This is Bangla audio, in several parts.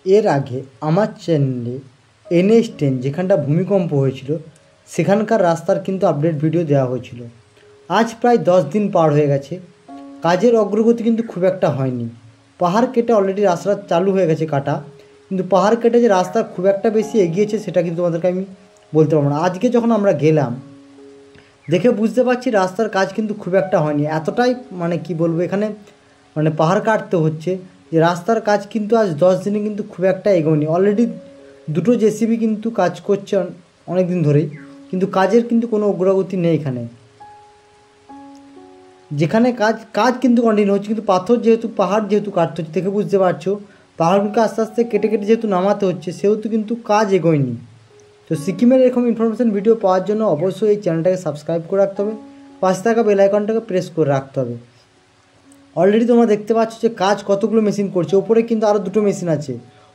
এর আগে আমার চ্যানেলে NH10 যেখানটা ভূমিকম্প হয়েছিল সেখানকার রাস্তার কিন্তু আপডেট ভিডিও দেওয়া হয়েছিল। আজ প্রায় 10 দিন পার হয়ে গেছে, কাজের অগ্রগতি কিন্তু খুব একটা হয়নি। পাহাড় কেটে অলরেডি রাস্তা চালু হয়ে গেছে কাটা, কিন্তু পাহাড় কেটে যে রাস্তা খুব একটা বেশি এগিয়েছে সেটা কিন্তু তোমাদেরকে আমি বলতে পারবো না। আজকে যখন আমরা গেলাম দেখে বুঝতে পারছি রাস্তার কাজ কিন্তু খুব একটা হয়নি। এতটাই কি বলবো, এখানে পাহাড় কাটতে হচ্ছে যে রাস্তার কাজ কিন্তু আজ 10 দিনে কিন্তু খুব একটা এগোয়নি। অলরেডি দুটো জেসিবি কিন্তু কাজ করছে অনেক দিন ধরেই, কিন্তু কাজের কিন্তু কোনো অগ্রগতি নেই এখানে। যেখানে কাজ কিন্তু কন্টিনিউ হচ্ছে, কিন্তু পাহাড় যেহেতু কাটতে হচ্ছে দেখে বুঝতে পারছো পাহাড়গুলোকে আস্তে আস্তে কেটে কেটে যেহেতু নামাতে হচ্ছে সেহেতু কিন্তু কাজ এগোয়নি। তো সিকিমের এরকম ইনফরমেশান ভিডিও পাওয়ার জন্য অবশ্যই এই চ্যানেলটাকে সাবস্ক্রাইব করে রাখতে হবে, পাশে থাকা বেল আইকনটাকে প্রেস করে রাখতে হবে। অলরেডি তোমরা দেখতে পাচ্ছ যে কাজ কতগুলো মেশিন করছে। ওপরে কিন্তু আরও দুটো মেশিন আছে,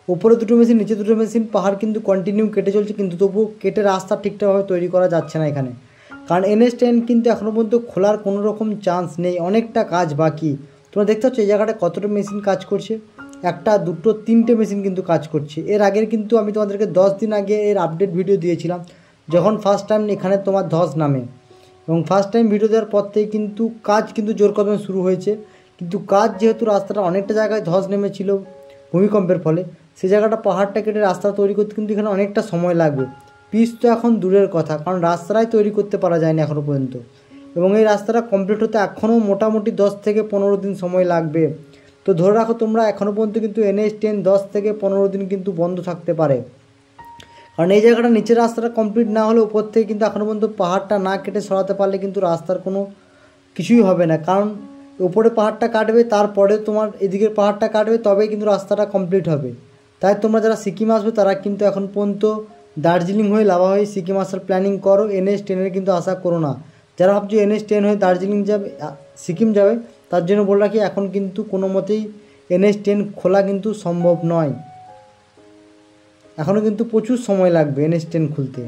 ওপরে দুটো মেশিন, নিচে দুটো মেশিন। পাহাড় কিন্তু কন্টিনিউ কেটে চলছে, কিন্তু তবুও কেটে রাস্তা ঠিকঠাকভাবে তৈরি করা যাচ্ছে না এখানে, কারণ NH10 কিন্তু এখনও পর্যন্ত খোলার কোনো রকম চান্স নেই, অনেকটা কাজ বাকি। তোমরা দেখতে পাচ্ছ এই জায়গাটায় কতটা মেশিন কাজ করছে, একটা দুটো তিনটে মেশিন কিন্তু কাজ করছে। এর আগের কিন্তু আমি তোমাদেরকে 10 দিন আগে এর আপডেট ভিডিও দিয়েছিলাম, যখন ফার্স্ট টাইম এখানে তোমার ধস নামে, এবং ফার্স্ট টাইম ভিডিও দেওয়ার পর থেকেই কিন্তু কাজ কিন্তু জোর কদমে শুরু হয়েছে। কিন্তু কাজ যেহেতু রাস্তাটা অনেকটা জায়গায় ধস নেমেছিল ভূমিকম্পের ফলে, সেই জায়গাটা পাহাড়টা কেটে রাস্তা তৈরি করতে কিন্তু এখানে অনেকটা সময় লাগবে। পিচ তো এখন দূরের কথা, কারণ রাস্তাটাই তৈরি করতে পারা যায়নি এখনও পর্যন্ত, এবং এই রাস্তাটা কমপ্লিট হতে এখনও মোটামুটি 10 থেকে 15 দিন সময় লাগবে। তো ধরে রাখো তোমরা এখনও পর্যন্ত কিন্তু NH10 10 থেকে 15 দিন কিন্তু বন্ধ থাকতে পারে, কারণ এই জায়গাটা নিচের রাস্তাটা কমপ্লিট না হলে উপর থেকে কিন্তু এখনও পর্যন্ত পাহাড়টা না কেটে সরাতে পারলে কিন্তু রাস্তার কোনো কিছুই হবে না। কারণ উপরে পাহাড়টা কাটবে, তারপরে তোমার এদিকের পাহাড়টা কাটবে, তবেই কিন্তু রাস্তাটা কমপ্লিট হবে। তাই তোমরা যারা সিকিম আসবে তারা কিন্তু এখন পর্যন্ত দার্জিলিং হয়ে লাভা হয়ে সিকিম আসার প্ল্যানিং করো, NH10 কিন্তু আশা করো না। যারা ভাবছো NH10 হয়ে দার্জিলিং যাবে, সিকিম যাবে, তার জন্য বলে রাখি এখন কিন্তু কোনো মতেই NH10 খোলা কিন্তু সম্ভব নয়, এখনও কিন্তু প্রচুর সময় লাগবে NH10 খুলতে।